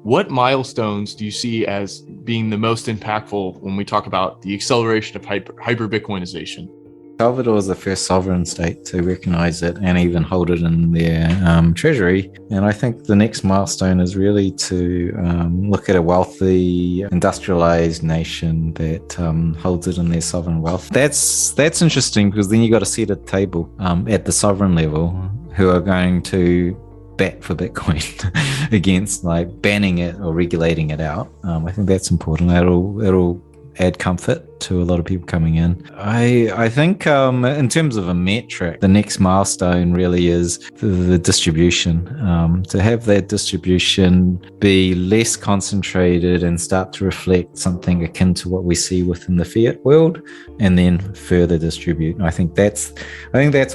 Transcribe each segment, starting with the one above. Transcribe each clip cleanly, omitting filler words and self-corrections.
What milestones do you see as being the most impactful when we talk about the acceleration of hyper Bitcoinization? Salvador was the first sovereign state to recognize it and even hold it in their treasury. And I think the next milestone is really to look at a wealthy, industrialized nation that holds it in their sovereign wealth. That's interesting, because then you got to set a table at the sovereign level who are going to bat for Bitcoin against like banning it or regulating it out. I think that's important. It'll add comfort to a lot of people coming in. I think in terms of a metric, the next milestone really is the distribution. To have that distribution be less concentrated and start to reflect something akin to what we see within the fiat world, and then further distribute. I think that's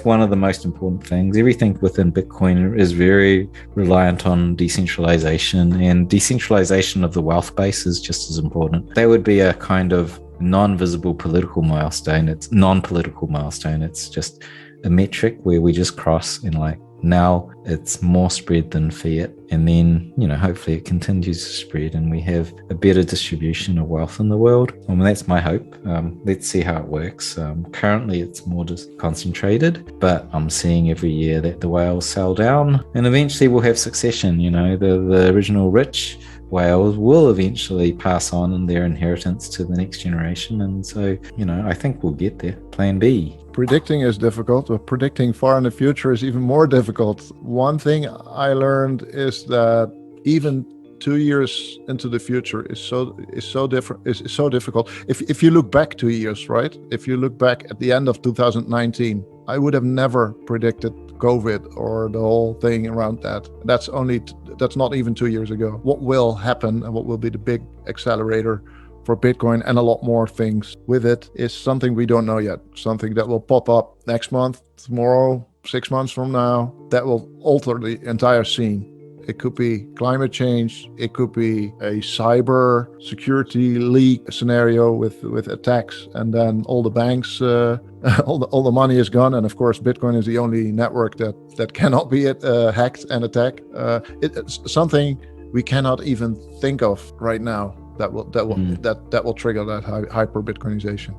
one of the most important things. Everything within Bitcoin is very reliant on decentralization, and decentralization of the wealth base is just as important. That would be a kind of non-visible political milestone. It's non-political milestone. It's just a metric where we just cross, and like now it's more spread than fiat, and then hopefully it continues to spread and we have a better distribution of wealth in the world. That's my hope. Let's see how it works. Currently it's more just concentrated, but I'm seeing every year that the whales sail down, and eventually we'll have succession. The original rich whales will eventually pass on in their inheritance to the next generation. And so, I think we'll get there. Plan B. Predicting is difficult, but predicting far in the future is even more difficult. One thing I learned is that even 2 years into the future is so difficult. If you look back 2 years, right? If you look back at the end of 2019, I would have never predicted COVID or the whole thing around that. That's not even 2 years ago. What will happen and what will be the big accelerator for Bitcoin and a lot more things with it is something we don't know yet. Something that will pop up next month, tomorrow, 6 months from now, that will alter the entire scene. It could be climate change. It could be a cyber security leak scenario with attacks, and then all the banks, all the money is gone. And of course, Bitcoin is the only network that cannot be hacked and attacked. It's something we cannot even think of right now that will trigger that hyper Bitcoinization.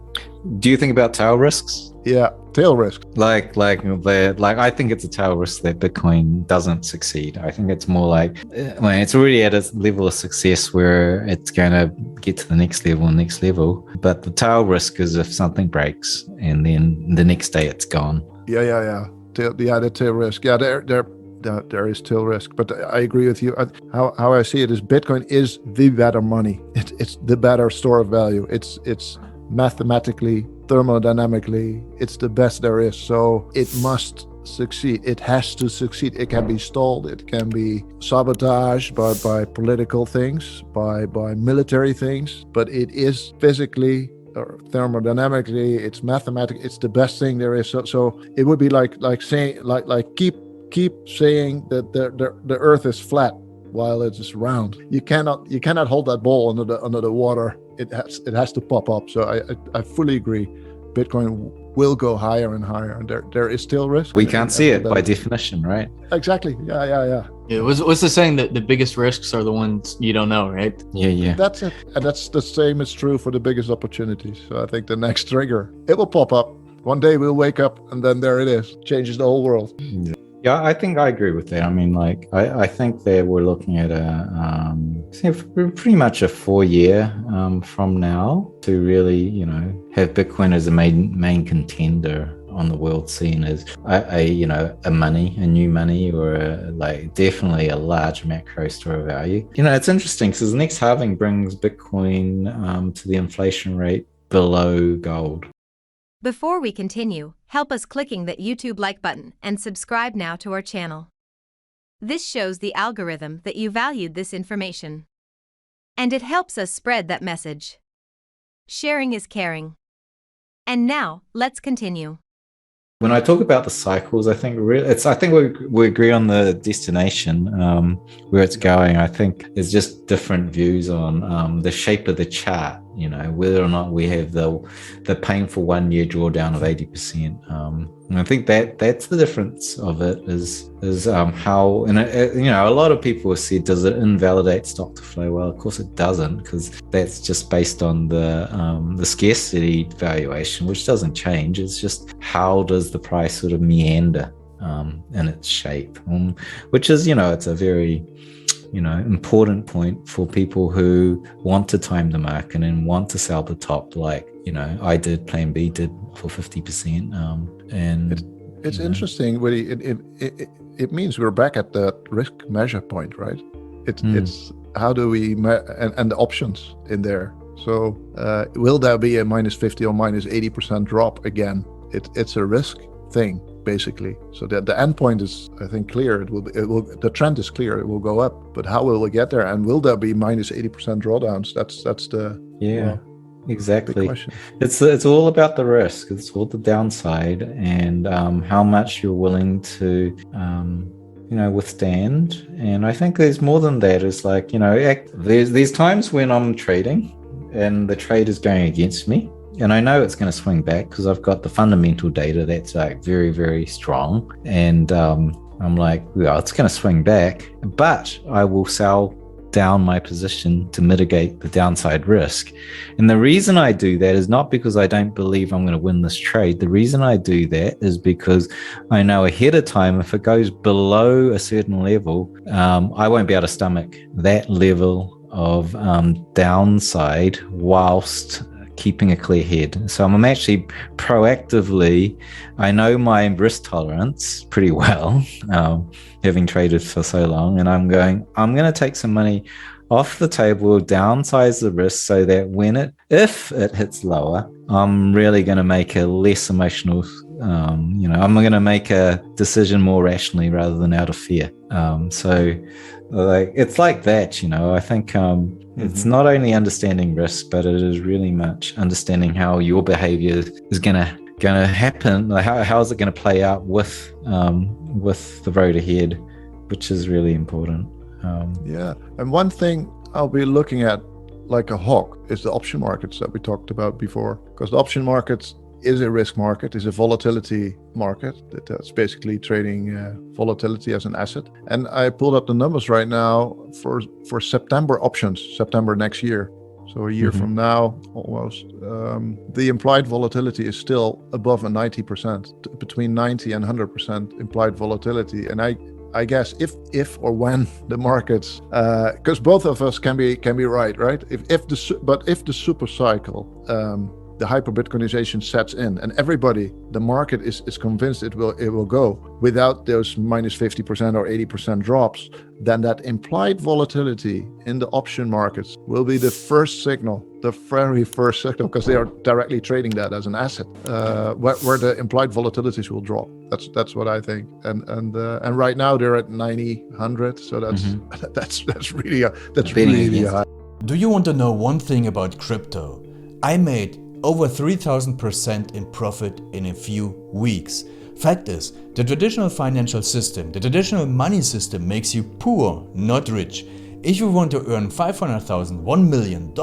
Do you think about tail risks? Yeah, tail risk. Like I think it's a tail risk that Bitcoin doesn't succeed. I think it's more like it's already at a level of success where it's going to get to the next level. But the tail risk is if something breaks and then the next day it's gone. Yeah. The tail risk. Yeah, there is tail risk. But I agree with you. How I see it is Bitcoin is the better money. It's the better store of value. It's mathematically, thermodynamically, it's the best there is. So it must succeed. It has to succeed. It can be stalled. It can be sabotaged by political things, by military things. But it is physically or thermodynamically, it's mathematically, it's the best thing there is. So it would be like saying keep saying that the Earth is flat while it is round. You cannot hold that ball under the water. It has to pop up. So I fully agree. Bitcoin will go higher and higher, and there is still risk. We can't see it by definition, right? Exactly. Yeah. What's the saying that the biggest risks are the ones you don't know, right? Yeah. That's it. And that's the same is true for the biggest opportunities. So I think the next trigger, it will pop up. One day we'll wake up and then there it is. Changes the whole world. Yeah, I think I agree with that. I mean, I think that we're looking at pretty much a 4-year from now to really, have Bitcoin as a main contender on the world scene as a new money, or definitely a large macro store of value. It's interesting because the next halving brings Bitcoin to the inflation rate below gold. Before we continue, help us clicking that YouTube like button and subscribe now to our channel. This shows the algorithm that you valued this information. And it helps us spread that message. Sharing is caring. And now, let's continue. When I talk about the cycles, I think we agree on the destination, where it's going. I think there's just different views on the shape of the chart whether or not we have the painful 1 year drawdown of 80%. And I think that's the difference of it is how, and a lot of people have said, does it invalidate stock to flow? Well, of course it doesn't, because that's just based on the scarcity valuation, which doesn't change. It's just how does the price sort of meander in its shape, which is, it's a very important point for people who want to time the market and want to sell the top, like, I did, Plan B did for 50%. And it's interesting, Willy. It means we're back at the risk measure point, right? It's how do we, and the options in there. So will there be a minus 50 or minus 80% drop again? It's a risk thing, basically. So that the end point is, I think, clear. It will. The trend is clear. It will go up. But how will we get there? And will there be minus 80% drawdowns? That's the exactly. big question. It's all about the risk. It's all the downside and how much you're willing to withstand. And I think there's more than that. It's like, there's times when I'm trading and the trade is going against me. And I know it's going to swing back because I've got the fundamental data that's like very, very strong. And I'm like, well, it's going to swing back, but I will sell down my position to mitigate the downside risk. And the reason I do that is not because I don't believe I'm going to win this trade. The reason I do that is because I know ahead of time, if it goes below a certain level, I won't be able to stomach that level of downside whilst keeping a clear head. So I'm actually proactively, I know my risk tolerance pretty well, having traded for so long, and I'm going to take some money off the table, downsize the risk so that if it hits lower, I'm really going to make a less emotional, I'm going to make a decision more rationally rather than out of fear. So like, it's like that, I think it's not only understanding risk, but it is really much understanding how your behavior is going to happen. Like how is it going to play out with the road ahead, which is really important. And one thing I'll be looking at like a hawk is the option markets that we talked about before, because the option markets is a risk market, is a volatility market. That's basically trading volatility as an asset. And I pulled up the numbers right now for September options, September next year. So a year from now, almost, the implied volatility is still above a 90%, between 90 and 100% implied volatility. And I guess if or when the markets, because both of us can be right? If the super cycle, the hyper Bitcoinization sets in, and the market is convinced it will go without those minus 50% or 80% drops, then that implied volatility in the option markets will be the very first signal, because they are directly trading that as an asset, where the implied volatilities will drop. That's what I think. And right now they're at 90, 100. So that's really high. Do you want to know one thing about crypto? I made over 3,000% in profit in a few weeks. Fact is, the traditional financial system, the traditional money system makes you poor, not rich. If you want to earn $500,000, $1 million,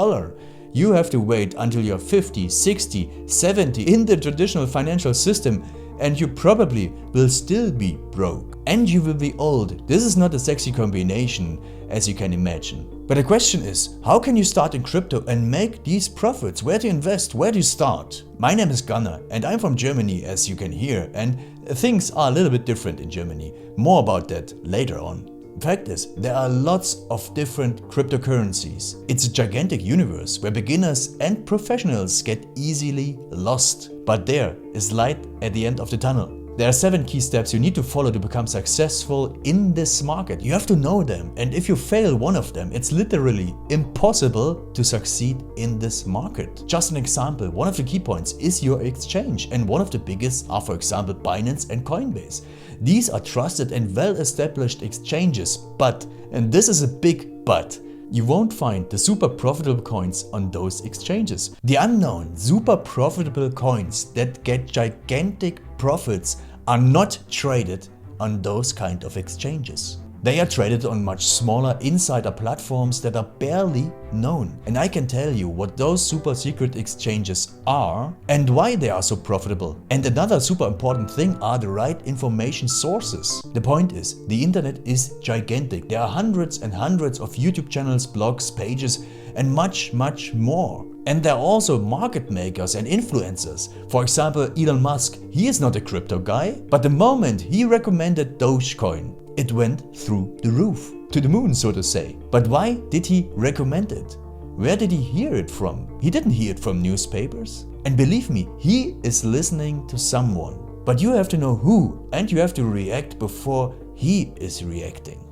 you have to wait until you're 50, 60, 70 in the traditional financial system, and you probably will still be broke. And you will be old. This is not a sexy combination, as you can imagine. But the question is, how can you start in crypto and make these profits? Where to invest? Where to start? My name is Gunnar and I'm from Germany, as you can hear, and things are a little bit different in Germany. More about that later on. Fact is, there are lots of different cryptocurrencies. It's a gigantic universe where beginners and professionals get easily lost. But there is light at the end of the tunnel. There are 7 key steps you need to follow to become successful in this market. You have to know them, and if you fail one of them, it's literally impossible to succeed in this market. Just an example, one of the key points is your exchange, and one of the biggest are, for example, Binance and Coinbase. These are trusted and well-established exchanges, but, and this is a big but, you won't find the super profitable coins on those exchanges. The unknown super profitable coins that get gigantic profits are not traded on those kind of exchanges. They are traded on much smaller insider platforms that are barely known. And I can tell you what those super secret exchanges are and why they are so profitable. And another super important thing are the right information sources. The point is, the internet is gigantic. There are hundreds and hundreds of YouTube channels, blogs, pages, and much more. And there are also market makers and influencers. For example, Elon Musk, he is not a crypto guy, but the moment he recommended Dogecoin, it went through the roof, to the moon, so to say. But why did he recommend it? Where did he hear it from? He didn't hear it from newspapers. And believe me, he is listening to someone. But you have to know who, and you have to react before he is reacting.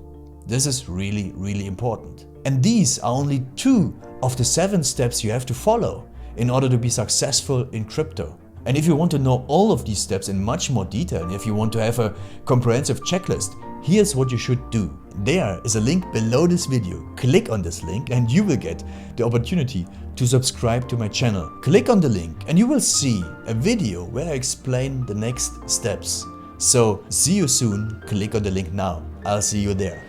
This is really important. And these are only 2 of the 7 steps you have to follow in order to be successful in crypto. And if you want to know all of these steps in much more detail, and if you want to have a comprehensive checklist, here's what you should do. There is a link below this video. Click on this link and you will get the opportunity to subscribe to my channel. Click on the link and you will see a video where I explain the next steps. So see you soon. Click on the link now. I'll see you there.